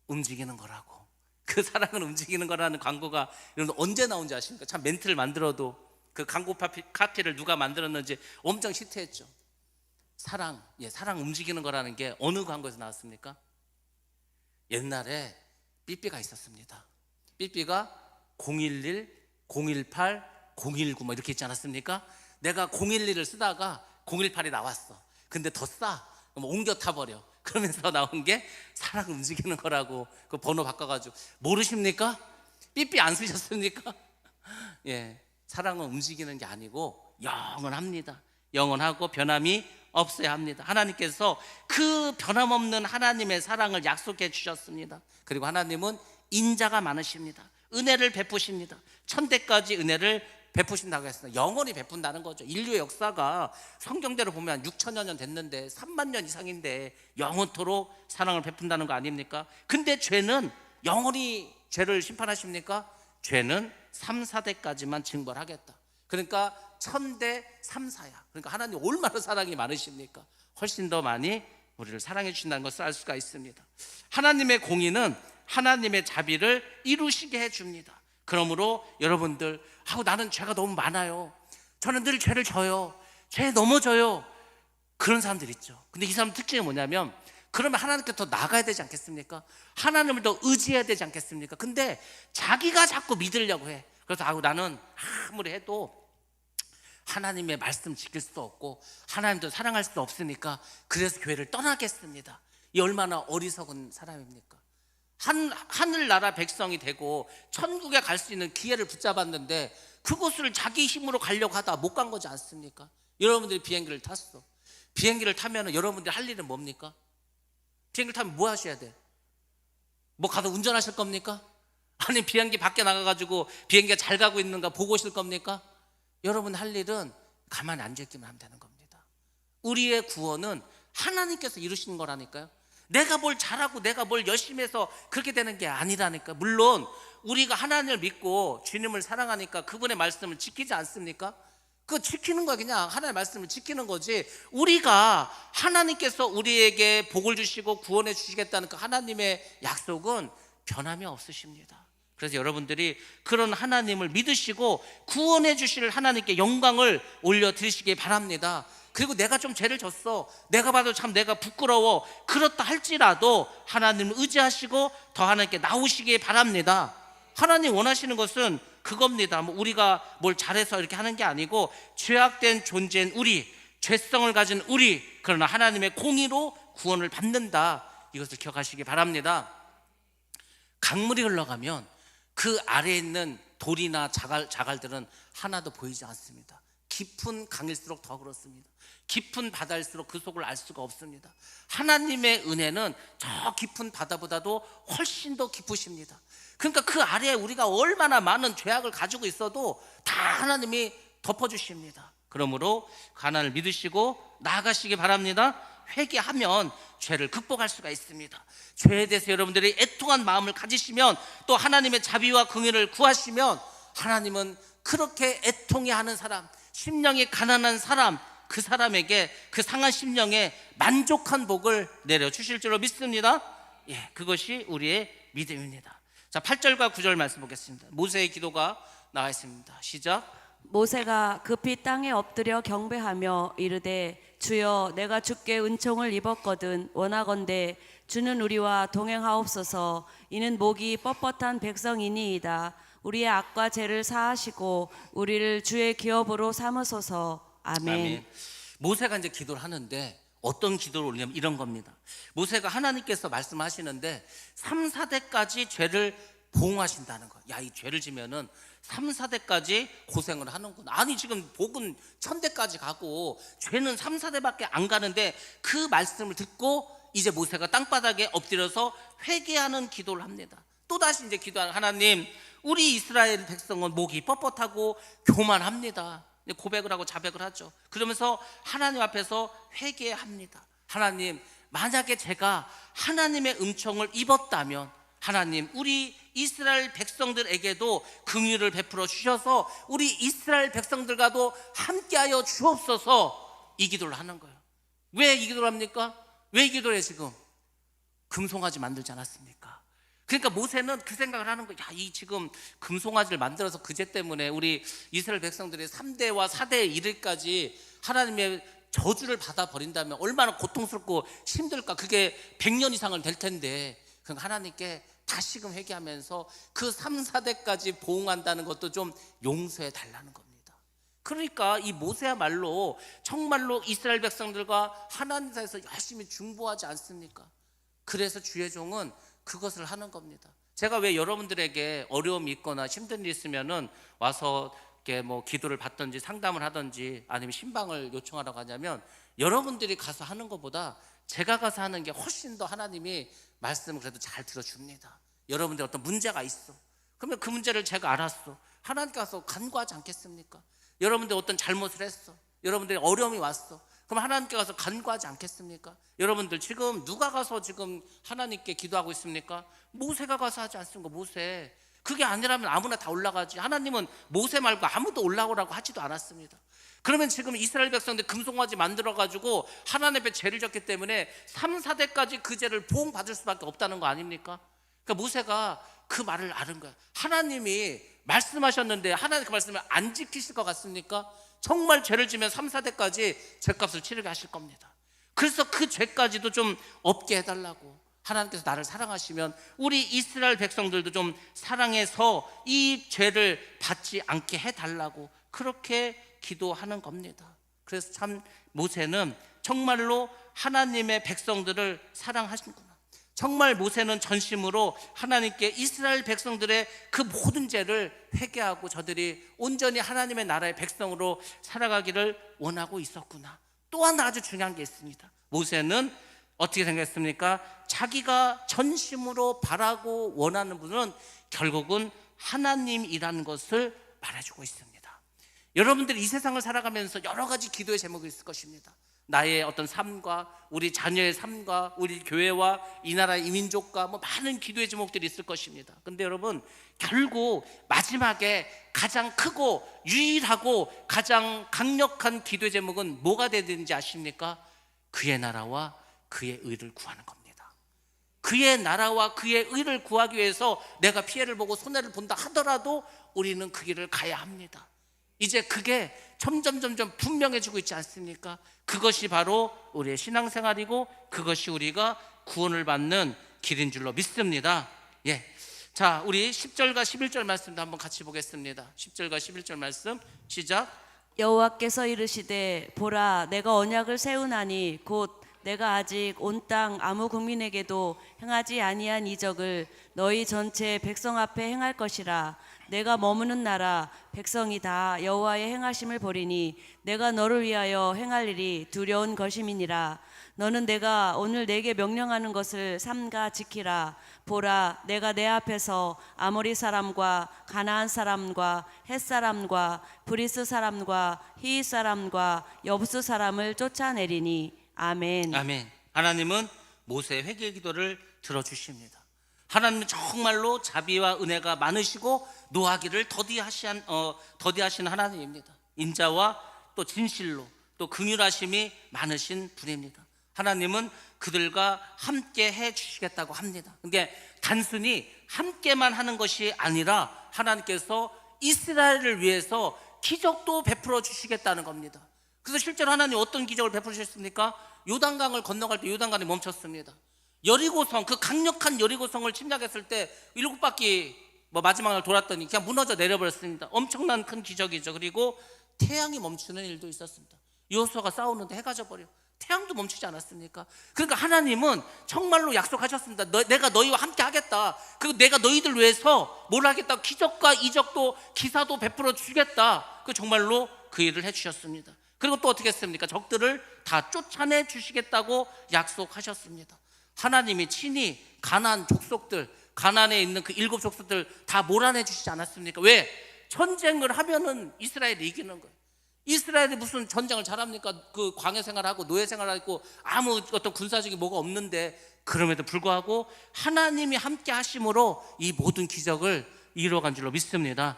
움직이는 거라고. 그 사랑은 움직이는 거라는 광고가 여러분 언제 나온지 아십니까? 참 멘트를 만들어도 그 광고 카피를 누가 만들었는지 엄청 히트했죠. 사랑 움직이는 거라는 게 어느 광고에서 나왔습니까? 옛날에 삐삐가 있었습니다. 삐삐가 011, 018, 019 뭐 이렇게 있지 않았습니까? 내가 012를 쓰다가 018이 나왔어. 근데 더 싸. 그럼 옮겨 타버려. 그러면서 나온 게 사랑을 움직이는 거라고. 그 번호 바꿔가지고. 모르십니까? 삐삐 안 쓰셨습니까? 예, 사랑은 움직이는 게 아니고 영원합니다. 영원하고 변함이 없어야 합니다. 하나님께서 그 변함없는 하나님의 사랑을 약속해 주셨습니다. 그리고 하나님은 인자가 많으십니다. 은혜를 베푸십니다. 천대까지 은혜를 베푸신다고 했습니다. 영원히 베푼다는 거죠. 인류의 역사가 성경대로 보면 6천여 년 됐는데 3만 년 이상인데 영원토록 사랑을 베푼다는 거 아닙니까? 근데 죄는 영원히 죄를 심판하십니까? 죄는 3, 4대까지만 징벌하겠다. 그러니까 1000대 3, 4야. 그러니까 하나님 얼마나 사랑이 많으십니까? 훨씬 더 많이 우리를 사랑해 주신다는 것을 알 수가 있습니다. 하나님의 공의는 하나님의 자비를 이루시게 해줍니다. 그러므로 여러분들, 나는 죄가 너무 많아요. 저는 늘 죄를 져요. 죄에 넘어져요. 그런 사람들 있죠. 근데 이 사람 특징이 뭐냐면, 그러면 하나님께 더 나가야 되지 않겠습니까? 하나님을 더 의지해야 되지 않겠습니까? 근데 자기가 자꾸 믿으려고 해. 그래서 나는 아무리 해도 하나님의 말씀 지킬 수도 없고 하나님도 사랑할 수도 없으니까 그래서 교회를 떠나겠습니다. 이 얼마나 어리석은 사람입니까? 하늘나라 백성이 되고 천국에 갈 수 있는 기회를 붙잡았는데 그곳을 자기 힘으로 가려고 하다가 못 간 거지 않습니까? 여러분들이 비행기를 탔어. 비행기를 타면 여러분들이 할 일은 뭡니까? 비행기를 타면 뭐 하셔야 돼? 뭐 가서 운전하실 겁니까? 아니 비행기 밖에 나가가지고 비행기가 잘 가고 있는가 보고 오실 겁니까? 여러분 할 일은 가만히 앉아있기만 하면 되는 겁니다. 우리의 구원은 하나님께서 이루시는 거라니까요. 내가 뭘 잘하고 내가 뭘 열심히 해서 그렇게 되는 게 아니라니까. 물론 우리가 하나님을 믿고 주님을 사랑하니까 그분의 말씀을 지키지 않습니까? 그거 지키는 거야. 그냥 하나님의 말씀을 지키는 거지. 우리가 하나님께서 우리에게 복을 주시고 구원해 주시겠다는 그 하나님의 약속은 변함이 없으십니다. 그래서 여러분들이 그런 하나님을 믿으시고 구원해 주실 하나님께 영광을 올려드리시기 바랍니다. 그리고 내가 좀 죄를 졌어, 내가 봐도 참 내가 부끄러워, 그렇다 할지라도 하나님을 의지하시고 더 하나님께 나오시기 바랍니다. 하나님 원하시는 것은 그겁니다. 뭐 우리가 뭘 잘해서 이렇게 하는 게 아니고 죄악된 존재인 우리, 죄성을 가진 우리, 그러나 하나님의 공의로 구원을 받는다. 이것을 기억하시기 바랍니다. 강물이 흘러가면 그 아래에 있는 돌이나 자갈들은 하나도 보이지 않습니다. 깊은 강일수록 더 그렇습니다. 깊은 바다일수록 그 속을 알 수가 없습니다. 하나님의 은혜는 저 깊은 바다보다도 훨씬 더 깊으십니다. 그러니까 그 아래에 우리가 얼마나 많은 죄악을 가지고 있어도 다 하나님이 덮어주십니다. 그러므로 하나님을 믿으시고 나아가시기 바랍니다. 회개하면 죄를 극복할 수가 있습니다. 죄에 대해서 여러분들이 애통한 마음을 가지시면, 또 하나님의 자비와 긍휼을 구하시면 하나님은 그렇게 애통해하는 사람, 심령이 가난한 사람, 그 사람에게 그 상한 심령에 만족한 복을 내려주실 줄로 믿습니다. 예, 그것이 우리의 믿음입니다. 자, 8절과 9절 말씀 보겠습니다. 모세의 기도가 나와 있습니다. 시작. 모세가 급히 땅에 엎드려 경배하며 이르되 주여 내가 주께 은총을 입었거든 원하건대 주는 우리와 동행하옵소서. 이는 목이 뻣뻣한 백성이니이다. 우리의 악과 죄를 사하시고 우리를 주의 기업으로 삼으소서. 아멘. 모세가 이제 기도를 하는데 어떤 기도를 올리냐면 이런 겁니다. 모세가 하나님께서 말씀하시는데 3, 4대까지 죄를 보응하신다는 거예요. 야, 이 죄를 지면은 3, 4대까지 고생을 하는구나. 아니 지금 복은 1000대까지 가고 죄는 3, 4대밖에 안 가는데 그 말씀을 듣고 이제 모세가 땅바닥에 엎드려서 회개하는 기도를 합니다. 또다시 이제 기도하는, 하나님, 우리 이스라엘 백성은 목이 뻣뻣하고 교만합니다. 고백을 하고 자백을 하죠. 그러면서 하나님 앞에서 회개합니다. 하나님, 만약에 제가 하나님의 은총을 입었다면 하나님, 우리 이스라엘 백성들에게도 긍휼을 베풀어 주셔서 우리 이스라엘 백성들과도 함께하여 주옵소서. 이 기도를 하는 거예요. 왜 이 기도를 합니까? 왜 이 기도를 해? 지금 금송아지 만들지 않았습니까? 그러니까 모세는 그 생각을 하는 거예요. 야, 이 지금 금송아지를 만들어서 그 죄 때문에 우리 이스라엘 백성들이 3대와 4대에 이르기까지 하나님의 저주를 받아버린다면 얼마나 고통스럽고 힘들까. 그게 100년 이상은 될 텐데, 그러니까 하나님께 다시금 회개하면서 그 3, 4대까지 보응한다는 것도 좀 용서해 달라는 겁니다. 그러니까 이 모세야말로 정말로 이스라엘 백성들과 하나님 사이에서 열심히 중보하지 않습니까? 그래서 주의 종은 그것을 하는 겁니다. 제가 왜 여러분들에게 어려움이 있거나 힘든 일이 있으면은 와서 이렇게 뭐 기도를 받든지 상담을 하든지 아니면 신방을 요청하라고 하냐면, 여러분들이 가서 하는 것보다 제가 가서 하는 게 훨씬 더 하나님이 말씀을 그래도 잘 들어줍니다. 여러분들 어떤 문제가 있어, 그러면 그 문제를 제가 알았어, 하나님께 가서 간구하지 않겠습니까? 여러분들 어떤 잘못을 했어, 여러분들이 어려움이 왔어, 그럼 하나님께 가서 간구하지 않겠습니까? 여러분들 지금 누가 가서 지금 하나님께 기도하고 있습니까? 모세가 가서 하지 않습니까? 모세. 그게 아니라면 아무나 다 올라가지. 하나님은 모세 말고 아무도 올라오라고 하지도 않았습니다. 그러면 지금 이스라엘 백성들 금송아지 만들어가지고 하나님 앞에 죄를 졌기 때문에 3, 4대까지 그 죄를 보응받을 수밖에 없다는 거 아닙니까? 그러니까 모세가 그 말을 아는 거야. 하나님이 말씀하셨는데 하나님 그 말씀을 안 지키실 것 같습니까? 정말 죄를 지면 3, 4대까지 죄값을 치르게 하실 겁니다. 그래서 그 죄까지도 좀 없게 해달라고, 하나님께서 나를 사랑하시면 우리 이스라엘 백성들도 좀 사랑해서 이 죄를 받지 않게 해달라고 그렇게 기도하는 겁니다. 그래서 참 모세는 정말로 하나님의 백성들을 사랑하시는구나. 정말 모세는 전심으로 하나님께 이스라엘 백성들의 그 모든 죄를 회개하고 저들이 온전히 하나님의 나라의 백성으로 살아가기를 원하고 있었구나. 또 하나 아주 중요한 게 있습니다. 모세는 어떻게 생각했습니까? 자기가 전심으로 바라고 원하는 분은 결국은 하나님이라는 것을 말해주고 있습니다. 여러분들이 이 세상을 살아가면서 여러 가지 기도의 제목이 있을 것입니다. 나의 어떤 삶과 우리 자녀의 삶과 우리 교회와 이 나라의 이민족과 뭐 많은 기도의 제목들이 있을 것입니다. 근데 여러분, 결국 마지막에 가장 크고 유일하고 가장 강력한 기도의 제목은 뭐가 되야 되는지 아십니까? 그의 나라와 그의 의를 구하는 겁니다. 그의 나라와 그의 의를 구하기 위해서 내가 피해를 보고 손해를 본다 하더라도 우리는 그 길을 가야 합니다. 이제 그게 점점 분명해지고 있지 않습니까? 그것이 바로 우리의 신앙생활이고 그것이 우리가 구원을 받는 길인 줄로 믿습니다. 예. 자, 우리 10절과 11절 말씀도 한번 같이 보겠습니다. 10절과 11절 말씀 시작. 여호와께서 이르시되 보라 내가 언약을 세우나니 곧 내가 아직 온 땅 아무 국민에게도 행하지 아니한 이적을 너희 전체 백성 앞에 행할 것이라. 내가 머무는 나라 백성이 다 여호와의 행하심을 보리니 내가 너를 위하여 행할 일이 두려운 것임이니라. 너는 내가 오늘 내게 명령하는 것을 삼가 지키라. 보라 내가 내 앞에서 아모리 사람과 가나안 사람과 헷 사람과 브리스 사람과 히윗 사람과 여부스 사람을 쫓아내리니. 아멘. 아멘. 하나님은 모세의 회개 기도를 들어주십니다. 하나님은 정말로 자비와 은혜가 많으시고 노하기를 더디하시는 하나님입니다. 인자와 또 진실로 또 긍휼하심이 많으신 분입니다. 하나님은 그들과 함께 해 주시겠다고 합니다. 그러니까 단순히 함께만 하는 것이 아니라 하나님께서 이스라엘을 위해서 기적도 베풀어 주시겠다는 겁니다. 그래서 실제로 하나님 어떤 기적을 베푸셨습니까? 요단강을 건너갈 때 요단강이 멈췄습니다. 여리고성, 그 강력한 여리고성을 침략했을 때 7바퀴 마지막을 돌았더니 그냥 무너져 내려버렸습니다. 엄청난 큰 기적이죠. 그리고 태양이 멈추는 일도 있었습니다. 여호수아가 싸우는데 해가 져버려. 태양도 멈추지 않았습니까? 그러니까 하나님은 정말로 약속하셨습니다. 내가 너희와 함께 하겠다. 그리고 내가 너희들 위해서 뭘 하겠다. 기적과 이적도 기사도 베풀어 주겠다. 그 정말로 그 일을 해주셨습니다. 그리고 또 어떻게 했습니까? 적들을 다 쫓아내 주시겠다고 약속하셨습니다. 하나님이 친히 가나안 족속들, 가나안에 있는 그 7 족속들 다 몰아내 주시지 않았습니까? 왜? 전쟁을 하면은 이스라엘이 이기는 거예요. 이스라엘이 무슨 전쟁을 잘합니까? 그 광야 생활하고 노예 생활하고 아무 어떤 군사적인 뭐가 없는데, 그럼에도 불구하고 하나님이 함께 하심으로 이 모든 기적을 이루어간 줄로 믿습니다.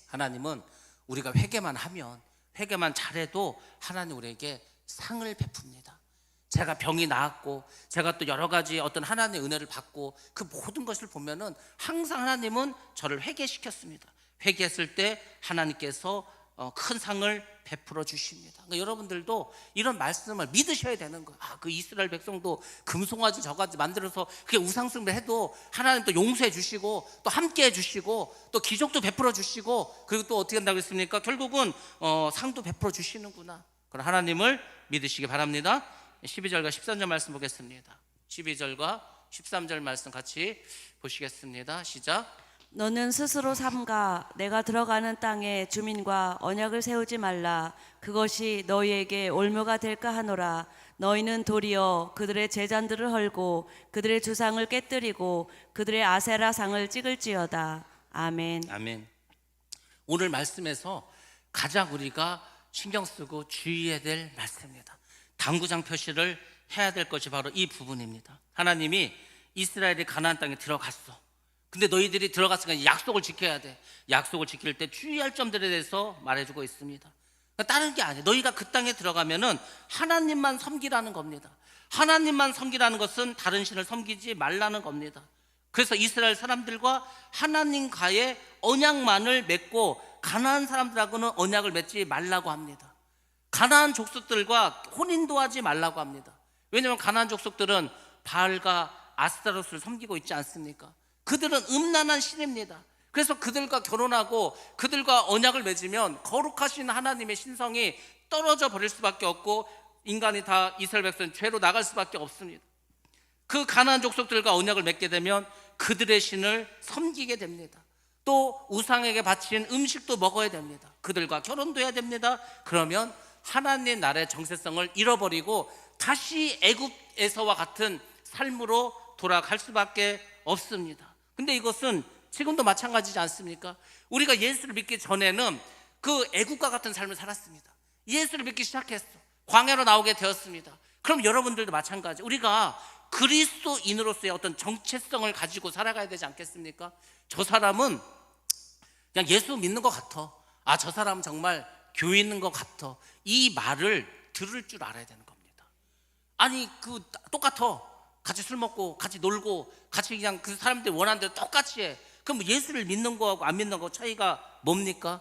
하나님은 우리가 회개만 하면, 회개만 잘해도 하나님 우리에게 상을 베풉니다. 제가 병이 나았고 제가 또 여러 가지 어떤 하나님의 은혜를 받고 그 모든 것을 보면은 항상 하나님은 저를 회개시켰습니다. 회개했을 때 하나님께서 큰 상을 베풀어 주십니다. 그러니까 여러분들도 이런 말씀을 믿으셔야 되는 거예요. 그 이스라엘 백성도 금송아지 저가지 만들어서 그게 우상숭배 해도 하나님 또 용서해 주시고 또 함께 해 주시고 또 기적도 베풀어 주시고 그리고 또 어떻게 한다고 했습니까? 결국은 상도 베풀어 주시는구나. 그럼 하나님을 믿으시기 바랍니다. 12절과 13절 말씀 보겠습니다. 12절과 13절 말씀 같이 보시겠습니다. 시작. 너는 스스로 삼가 내가 들어가는 땅에 주민과 언약을 세우지 말라. 그것이 너희에게 올무가 될까 하노라. 너희는 도리어 그들의 제잔들을 헐고 그들의 주상을 깨뜨리고 그들의 아세라 상을 찍을지어다. 아멘. 아멘. 오늘 말씀에서 가장 우리가 신경 쓰고 주의해야 될 말씀입니다. 당구장 표시를 해야 될 것이 바로 이 부분입니다. 하나님이 이스라엘이 가나안 땅에 들어갔어. 근데 너희들이 들어갔으니까 약속을 지켜야 돼. 약속을 지킬 때 주의할 점들에 대해서 말해주고 있습니다. 그러니까 다른 게 아니에요. 너희가 그 땅에 들어가면은 하나님만 섬기라는 겁니다. 하나님만 섬기라는 것은 다른 신을 섬기지 말라는 겁니다. 그래서 이스라엘 사람들과 하나님과의 언약만을 맺고 가나안 사람들하고는 언약을 맺지 말라고 합니다. 가나안 족속들과 혼인도 하지 말라고 합니다. 왜냐하면 가나안 족속들은 바알과 아스타로스를 섬기고 있지 않습니까? 그들은 음란한 신입니다. 그래서 그들과 결혼하고 그들과 언약을 맺으면 거룩하신 하나님의 신성이 떨어져 버릴 수밖에 없고 인간이 다 이스라엘 백성은 죄로 나갈 수밖에 없습니다. 그 가나안 족속들과 언약을 맺게 되면 그들의 신을 섬기게 됩니다. 또 우상에게 바친 음식도 먹어야 됩니다. 그들과 결혼도 해야 됩니다. 그러면 하나님 나라의 정체성을 잃어버리고 다시 애굽에서와 같은 삶으로 돌아갈 수밖에 없습니다. 근데 이것은 지금도 마찬가지지 않습니까? 우리가 예수를 믿기 전에는 그 애국과 같은 삶을 살았습니다. 예수를 믿기 시작했어. 광야로 나오게 되었습니다. 그럼 여러분들도 마찬가지. 우리가 그리스도인으로서의 어떤 정체성을 가지고 살아가야 되지 않겠습니까? 저 사람은 그냥 예수 믿는 것 같아. 저 사람은 정말 교회 있는 것 같아. 이 말을 들을 줄 알아야 되는 겁니다. 아니 똑같아. 같이 술 먹고 같이 놀고 같이 그냥 그 사람들이 원하는 대로 똑같이 해. 그럼 예수를 믿는 거하고 안 믿는 거 차이가 뭡니까?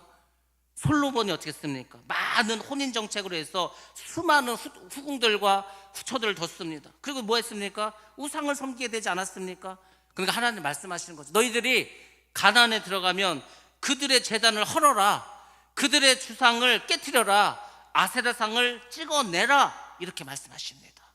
솔로몬이 어떻게 했습니까? 많은 혼인 정책으로 해서 수많은 후궁들과 후처들을 뒀습니다. 그리고 뭐 했습니까? 우상을 섬기게 되지 않았습니까? 그러니까 하나님 말씀하시는 거죠. 너희들이 가나안에 들어가면 그들의 제단을 헐어라. 그들의 주상을 깨트려라. 아세라상을 찍어내라. 이렇게 말씀하십니다.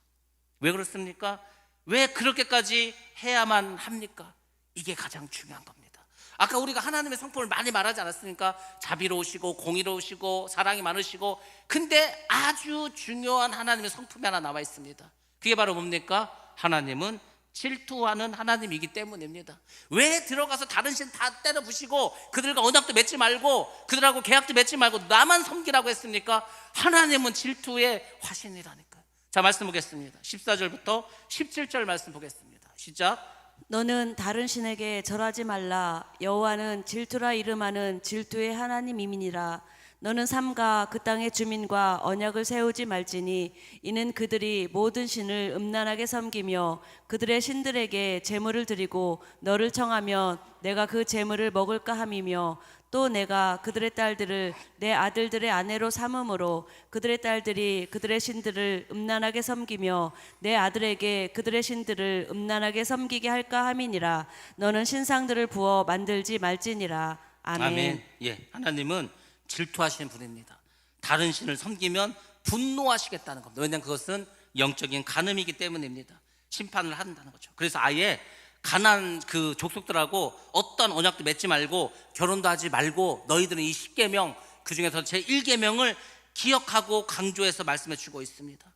왜 그렇습니까? 왜 그렇게까지 해야만 합니까? 이게 가장 중요한 겁니다. 아까 우리가 하나님의 성품을 많이 말하지 않았습니까? 자비로우시고 공의로우시고 사랑이 많으시고, 근데 아주 중요한 하나님의 성품이 하나 나와 있습니다. 그게 바로 뭡니까? 하나님은 질투하는 하나님이기 때문입니다. 왜 들어가서 다른 신 다 때려 부시고 그들과 언약도 맺지 말고 그들하고 계약도 맺지 말고 나만 섬기라고 했습니까? 하나님은 질투의 화신이라니까요. 자, 말씀 보겠습니다. 14절부터 17절 말씀 보겠습니다. 시작. 너는 다른 신에게 절하지 말라. 여호와는 질투라 이름하는 질투의 하나님이니라. 너는 삼가 그 땅의 주민과 언약을 세우지 말지니 이는 그들이 모든 신을 음란하게 섬기며 그들의 신들에게 제물을 드리고 너를 청하면 내가 그 제물을 먹을까 함이며, 또 내가 그들의 딸들을 내 아들들의 아내로 삼음으로 그들의 딸들이 그들의 신들을 음란하게 섬기며 내 아들에게 그들의 신들을 음란하게 섬기게 할까 함이니라. 너는 신상들을 부어 만들지 말지니라. 아멘. 예, 하나님은 질투하시는 분입니다. 다른 신을 섬기면 분노하시겠다는 겁니다. 왜냐하면 그것은 영적인 간음이기 때문입니다. 심판을 한다는 거죠. 그래서 아예 가나안 그 족속들하고 어떤 언약도 맺지 말고 결혼도 하지 말고 너희들은 이 10계명 그 중에서 제 1계명을 기억하고 강조해서 말씀해 주고 있습니다.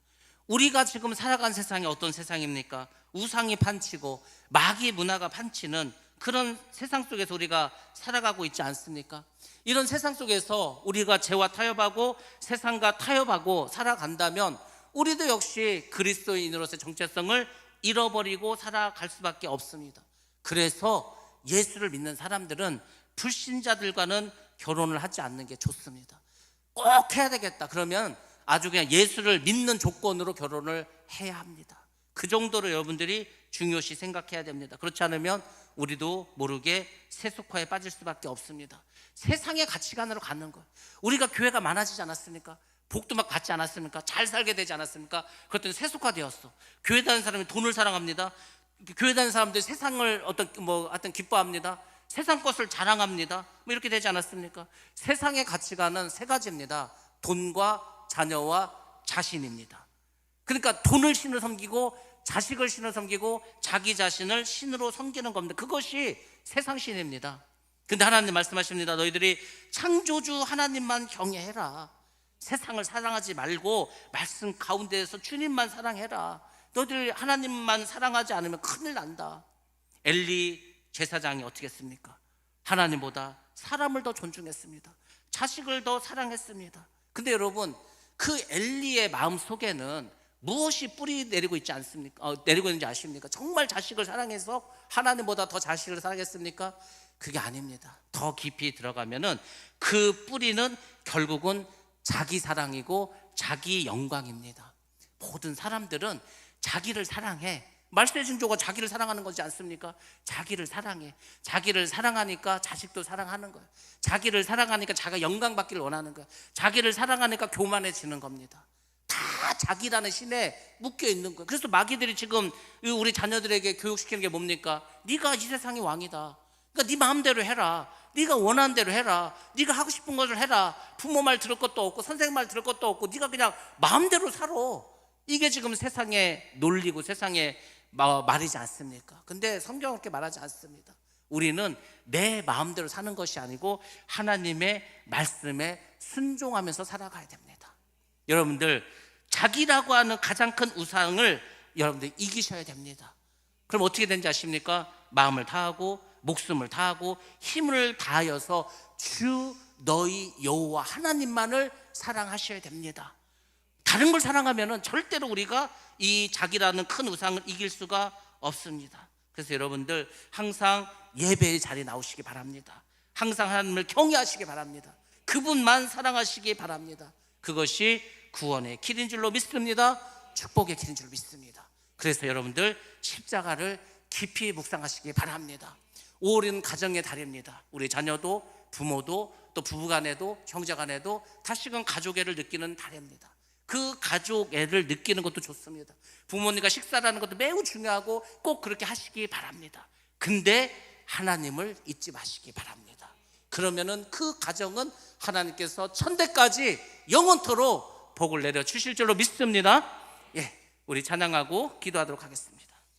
우리가 지금 살아간 세상이 어떤 세상입니까? 우상이 판치고 마귀 문화가 판치는 그런 세상 속에서 우리가 살아가고 있지 않습니까? 이런 세상 속에서 우리가 죄와 타협하고 세상과 타협하고 살아간다면 우리도 역시 그리스도인으로서의 정체성을 잃어버리고 살아갈 수밖에 없습니다. 그래서 예수를 믿는 사람들은 불신자들과는 결혼을 하지 않는 게 좋습니다. 꼭 해야 되겠다 그러면 아주 그냥 예수를 믿는 조건으로 결혼을 해야 합니다. 그 정도로 여러분들이 중요시 생각해야 됩니다. 그렇지 않으면 우리도 모르게 세속화에 빠질 수밖에 없습니다. 세상의 가치관으로 갖는 거예요. 우리가 교회가 많아지지 않았습니까? 복도 막 받지 않았습니까? 잘 살게 되지 않았습니까? 그랬더니 세속화되었어. 교회 다니는 사람이 돈을 사랑합니다. 교회 다니는 사람들이 세상을 어떤 기뻐합니다. 세상 것을 자랑합니다. 뭐 이렇게 되지 않았습니까? 세상의 가치관은 세 가지입니다. 돈과 자녀와 자신입니다. 그러니까 돈을 신으로 섬기고 자식을 신으로 섬기고 자기 자신을 신으로 섬기는 겁니다. 그것이 세상 신입니다. 근데 하나님 말씀하십니다. 너희들이 창조주 하나님만 경외해라. 세상을 사랑하지 말고 말씀 가운데에서 주님만 사랑해라. 너희들 하나님만 사랑하지 않으면 큰일 난다. 엘리 제사장이 어떻게 했습니까? 하나님보다 사람을 더 존중했습니다. 자식을 더 사랑했습니다. 근데 여러분, 그 엘리의 마음 속에는 무엇이 뿌리 내리고 있지 않습니까? 내리고 있는지 아십니까? 정말 자식을 사랑해서 하나님보다 더 자식을 사랑했습니까? 그게 아닙니다. 더 깊이 들어가면은 그 뿌리는 결국은 자기 사랑이고 자기 영광입니다. 모든 사람들은 자기를 사랑해. 말씀해 준 조가 자기를 사랑하는 거지 않습니까? 자기를 사랑해. 자기를 사랑하니까 자식도 사랑하는 거예요. 자기를 사랑하니까 자기가 영광 받기를 원하는 거예요. 자기를 사랑하니까 교만해지는 겁니다. 다 자기라는 신에 묶여 있는 거예요. 그래서 마귀들이 지금 우리 자녀들에게 교육시키는 게 뭡니까? 네가 이 세상의 왕이다. 그러니까 네 마음대로 해라. 네가 원하는 대로 해라. 네가 하고 싶은 것을 해라. 부모 말 들을 것도 없고 선생님 말 들을 것도 없고 네가 그냥 마음대로 살아. 이게 지금 세상의 논리고 세상의 말이지 않습니까? 근데 성경은 그렇게 말하지 않습니다. 우리는 내 마음대로 사는 것이 아니고 하나님의 말씀에 순종하면서 살아가야 됩니다. 여러분들, 자기라고 하는 가장 큰 우상을 여러분들 이기셔야 됩니다. 그럼 어떻게 되는지 아십니까? 마음을 다하고 목숨을 다하고 힘을 다하여서 주 너희 여호와 하나님만을 사랑하셔야 됩니다. 다른 걸 사랑하면은 절대로 우리가 이 자기라는 큰 우상을 이길 수가 없습니다. 그래서 여러분들 항상 예배의 자리에 나오시기 바랍니다. 항상 하나님을 경외하시기 바랍니다. 그분만 사랑하시기 바랍니다. 그것이 구원의 길인 줄로 믿습니다. 축복의 길인 줄로 믿습니다. 그래서 여러분들 십자가를 깊이 묵상하시기 바랍니다. 5월은 가정의 달입니다. 우리 자녀도 부모도 또 부부간에도 형제간에도 다시금 가족애를 느끼는 달입니다. 그 가족애를 느끼는 것도 좋습니다. 부모님과 식사라는 것도 매우 중요하고 꼭 그렇게 하시기 바랍니다. 근데 하나님을 잊지 마시기 바랍니다. 그러면은 그 가정은 하나님께서 천대까지 영원토록 복을 내려 주실 줄로 믿습니다. 예, 우리 찬양하고 기도하도록 하겠습니다.